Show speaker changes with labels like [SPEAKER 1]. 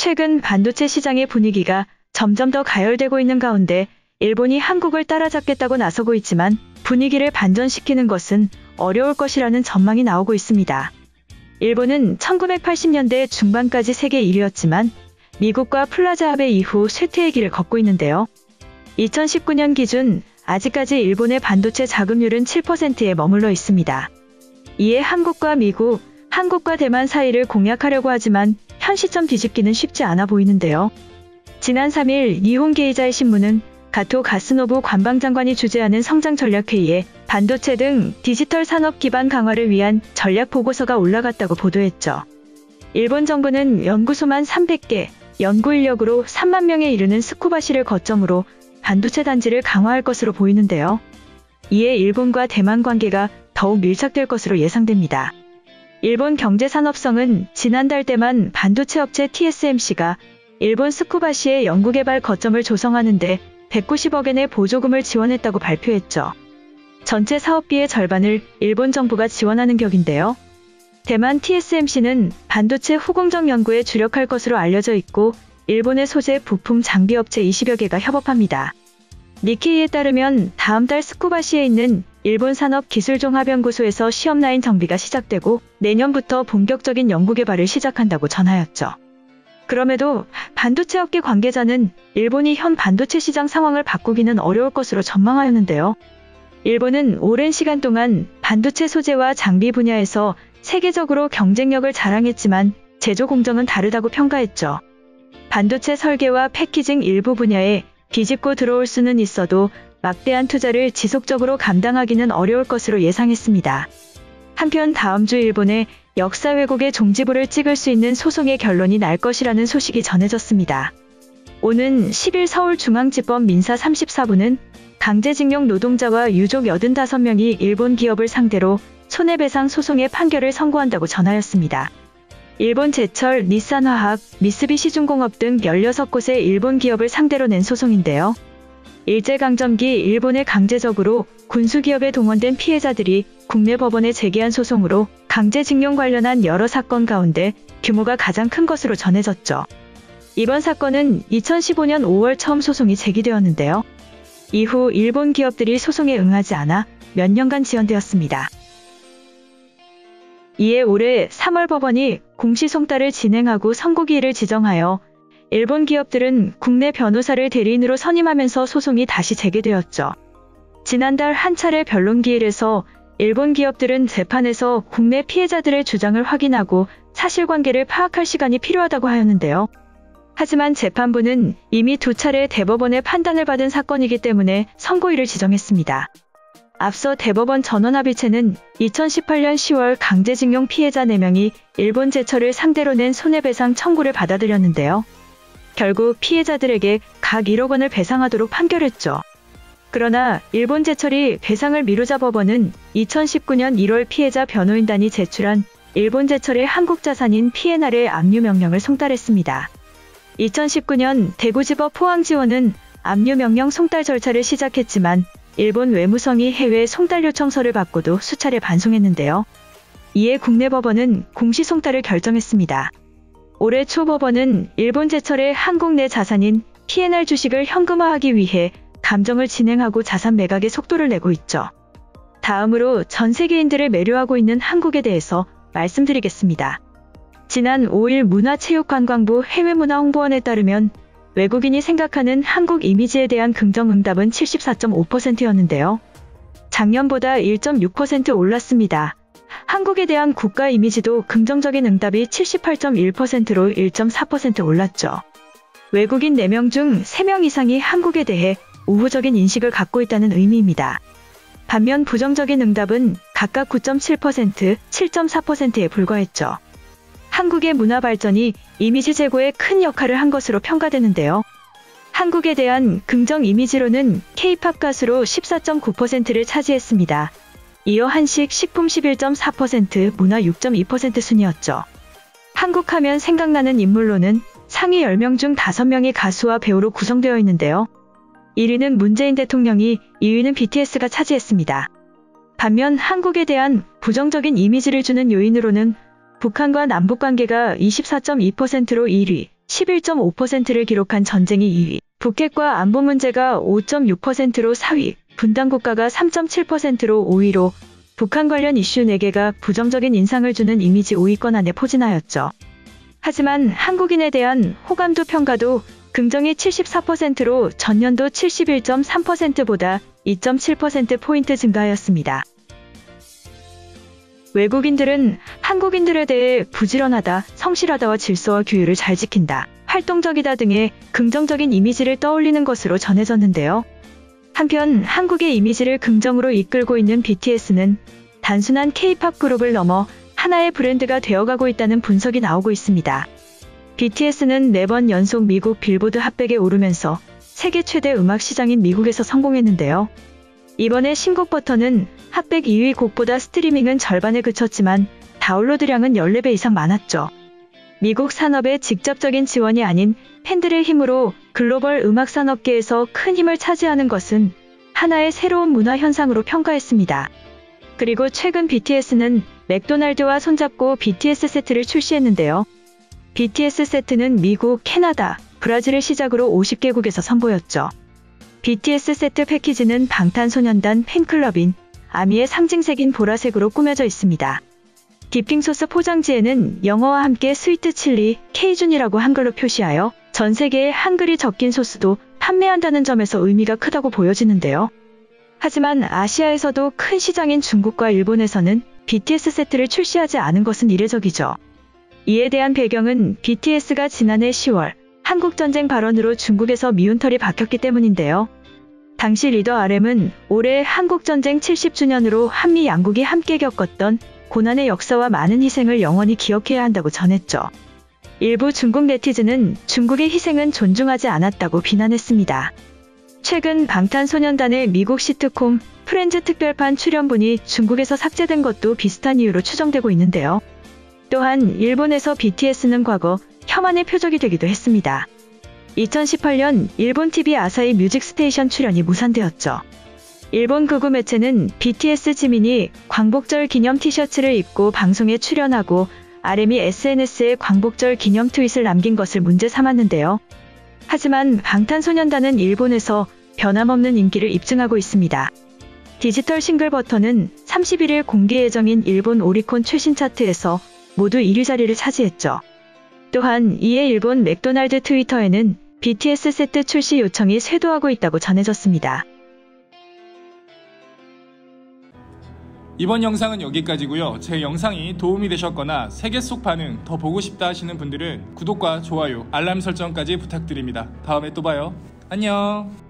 [SPEAKER 1] 최근 반도체 시장의 분위기가 점점 더 가열되고 있는 가운데 일본이 한국을 따라잡겠다고 나서고 있지만 분위기를 반전시키는 것은 어려울 것이라는 전망이 나오고 있습니다. 일본은 1980년대 중반까지 세계 1위였지만 미국과 플라자 합의 이후 쇠퇴의 길을 걷고 있는데요. 2019년 기준 아직까지 일본의 반도체 자금률은 7%에 머물러 있습니다. 이에 한국과 미국, 한국과 대만 사이를 공략하려고 하지만 현 시점 뒤집기는 쉽지 않아 보이는데요. 지난 3일 니혼게이자이 신문은 가토 가스노부 관방장관이 주재하는 성장전략회의에 반도체 등 디지털 산업 기반 강화를 위한 전략 보고서가 올라갔다고 보도했죠. 일본 정부는 연구소만 300개, 연구 인력으로 3만 명에 이르는 스쿠바시를 거점으로 반도체 단지를 강화할 것으로 보이는데요. 이에 일본과 대만 관계가 더욱 밀착될 것으로 예상됩니다. 일본 경제산업성은 지난달 대만 반도체 업체 TSMC가 일본 스쿠바시의 연구개발 거점을 조성하는 데 190억엔의 보조금을 지원했다고 발표했죠. 전체 사업비의 절반을 일본 정부가 지원하는 격인데요. 대만 TSMC는 반도체 후공정 연구에 주력할 것으로 알려져 있고 일본의 소재 부품 장비 업체 20여 개가 협업합니다. 니케이에 따르면 다음 달 스쿠바시에 있는 일본 산업기술종합연구소에서 시험라인 정비가 시작되고 내년부터 본격적인 연구개발을 시작한다고 전하였죠. 그럼에도 반도체 업계 관계자는 일본이 현 반도체 시장 상황을 바꾸기는 어려울 것으로 전망하였는데요. 일본은 오랜 시간 동안 반도체 소재와 장비 분야에서 세계적으로 경쟁력을 자랑했지만 제조 공정은 다르다고 평가했죠. 반도체 설계와 패키징 일부 분야에 비집고 들어올 수는 있어도 막대한 투자를 지속적으로 감당하기는 어려울 것으로 예상했습니다. 한편 다음 주 일본의 역사 왜곡의 종지부를 찍을 수 있는 소송의 결론이 날 것이라는 소식이 전해졌습니다. 오는 10일 서울중앙지법 민사 34부는 강제징용 노동자와 유족 85명이 일본 기업을 상대로 손해배상 소송의 판결을 선고한다고 전하였습니다. 일본 제철, 닛산화학, 미쓰비시중공업 등 16곳의 일본 기업을 상대로 낸 소송인데요. 일제강점기 일본에 강제적으로 군수기업에 동원된 피해자들이 국내 법원에 제기한 소송으로 강제징용 관련한 여러 사건 가운데 규모가 가장 큰 것으로 전해졌죠. 이번 사건은 2015년 5월 처음 소송이 제기되었는데요. 이후 일본 기업들이 소송에 응하지 않아 몇 년간 지연되었습니다. 이에 올해 3월 법원이 공시송달을 진행하고 선고기일을 지정하여 일본 기업들은 국내 변호사를 대리인으로 선임하면서 소송이 다시 재개되었죠. 지난달 한 차례 변론기일에서 일본 기업들은 재판에서 국내 피해자들의 주장을 확인하고 사실관계를 파악할 시간이 필요하다고 하였는데요. 하지만 재판부는 이미 2차례 대법원의 판단을 받은 사건이기 때문에 선고일을 지정했습니다. 앞서 대법원 전원합의체는 2018년 10월 강제징용 피해자 4명이 일본 제철을 상대로 낸 손해배상 청구를 받아들였는데요. 결국 피해자들에게 각 1억 원을 배상하도록 판결했죠. 그러나 일본 제철이 배상을 미루자 법원은 2019년 1월 피해자 변호인단이 제출한 일본 제철의 한국 자산인 P&R의 압류 명령을 송달했습니다. 2019년 대구지법 포항지원은 압류 명령 송달 절차를 시작했지만 일본 외무성이 해외 송달 요청서를 받고도 수차례 반송했는데요. 이에 국내 법원은 공시송달을 결정했습니다. 올해 초 법원은 일본 제철의 한국 내 자산인 P&R 주식을 현금화하기 위해 감정을 진행하고 자산 매각에 속도를 내고 있죠. 다음으로 전 세계인들을 매료하고 있는 한국에 대해서 말씀드리겠습니다. 지난 5일 문화체육관광부 해외문화홍보원에 따르면 외국인이 생각하는 한국 이미지에 대한 긍정 응답은 74.5%였는데요. 작년보다 1.6% 올랐습니다. 한국에 대한 국가 이미지도 긍정적인 응답이 78.1%로 1.4% 올랐죠. 외국인 4명 중 3명 이상이 한국에 대해 우호적인 인식을 갖고 있다는 의미입니다. 반면 부정적인 응답은 각각 9.7%, 7.4%에 불과했죠. 한국의 문화 발전이 이미지 제고에 큰 역할을 한 것으로 평가되는데요. 한국에 대한 긍정 이미지로는 K-팝 가수로 14.9%를 차지했습니다. 이어 한식, 식품 11.4%, 문화 6.2% 순이었죠. 한국 하면 생각나는 인물로는 상위 10명 중 5명이 가수와 배우로 구성되어 있는데요. 1위는 문재인 대통령이, 2위는 BTS가 차지했습니다. 반면 한국에 대한 부정적인 이미지를 주는 요인으로는 북한과 남북관계가 24.2%로 1위, 11.5%를 기록한 전쟁이 2위, 북핵과 안보 문제가 5.6%로 4위, 분단국가가 3.7%로 5위로 북한 관련 이슈 4개가 부정적인 인상을 주는 이미지 5위권 안에 포진하였죠. 하지만 한국인에 대한 호감도 평가도 긍정이 74%로 전년도 71.3%보다 2.7%포인트 증가하였습니다. 외국인들은 한국인들에 대해 부지런하다, 성실하다와 질서와 규율을 잘 지킨다, 활동적이다 등의 긍정적인 이미지를 떠올리는 것으로 전해졌는데요. 한편 한국의 이미지를 긍정으로 이끌고 있는 BTS는 단순한 K-팝 그룹을 넘어 하나의 브랜드가 되어가고 있다는 분석이 나오고 있습니다. BTS는 4번 연속 미국 빌보드 핫100에 오르면서 세계 최대 음악 시장인 미국에서 성공했는데요. 이번에 신곡 버터는 핫100 2위 곡보다 스트리밍은 절반에 그쳤지만 다운로드량은 14배 이상 많았죠. 미국 산업의 직접적인 지원이 아닌 팬들의 힘으로 글로벌 음악 산업계에서 큰 힘을 차지하는 것은 하나의 새로운 문화 현상으로 평가했습니다. 그리고 최근 BTS는 맥도날드와 손잡고 BTS 세트를 출시했는데요. BTS 세트는 미국, 캐나다, 브라질을 시작으로 50개국에서 선보였죠. BTS 세트 패키지는 방탄소년단 팬클럽인 아미의 상징색인 보라색으로 꾸며져 있습니다. 디핑소스 포장지에는 영어와 함께 스위트 칠리, 케이준이라고 한글로 표시하여 전 세계에 한글이 적힌 소스도 판매한다는 점에서 의미가 크다고 보여지는데요. 하지만 아시아에서도 큰 시장인 중국과 일본에서는 BTS 세트를 출시하지 않은 것은 이례적이죠. 이에 대한 배경은 BTS가 지난해 10월 한국전쟁 발언으로 중국에서 미운털이 박혔기 때문인데요. 당시 리더 RM은 올해 한국전쟁 70주년으로 한미 양국이 함께 겪었던 고난의 역사와 많은 희생을 영원히 기억해야 한다고 전했죠. 일부 중국 네티즌은 중국의 희생은 존중하지 않았다고 비난했습니다. 최근 방탄소년단의 미국 시트콤 프렌즈 특별판 출연분이 중국에서 삭제된 것도 비슷한 이유로 추정되고 있는데요. 또한 일본에서 BTS는 과거 혐한의 표적이 되기도 했습니다. 2018년 일본 TV 아사히 뮤직 스테이션 출연이 무산되었죠. 일본 극우 매체는 BTS 지민이 광복절 기념 티셔츠를 입고 방송에 출연하고 RM이 SNS에 광복절 기념 트윗을 남긴 것을 문제 삼았는데요. 하지만 방탄소년단은 일본에서 변함없는 인기를 입증하고 있습니다. 디지털 싱글 버터는 31일 공개 예정인 일본 오리콘 최신 차트에서 모두 1위 자리를 차지했죠. 또한 이에 일본 맥도날드 트위터에는 BTS 세트 출시 요청이 쇄도하고 있다고 전해졌습니다.
[SPEAKER 2] 이번 영상은 여기까지고요. 제 영상이 도움이 되셨거나 세계 속 반응 더 보고 싶다 하시는 분들은 구독과 좋아요, 알람 설정까지 부탁드립니다. 다음에 또 봐요. 안녕.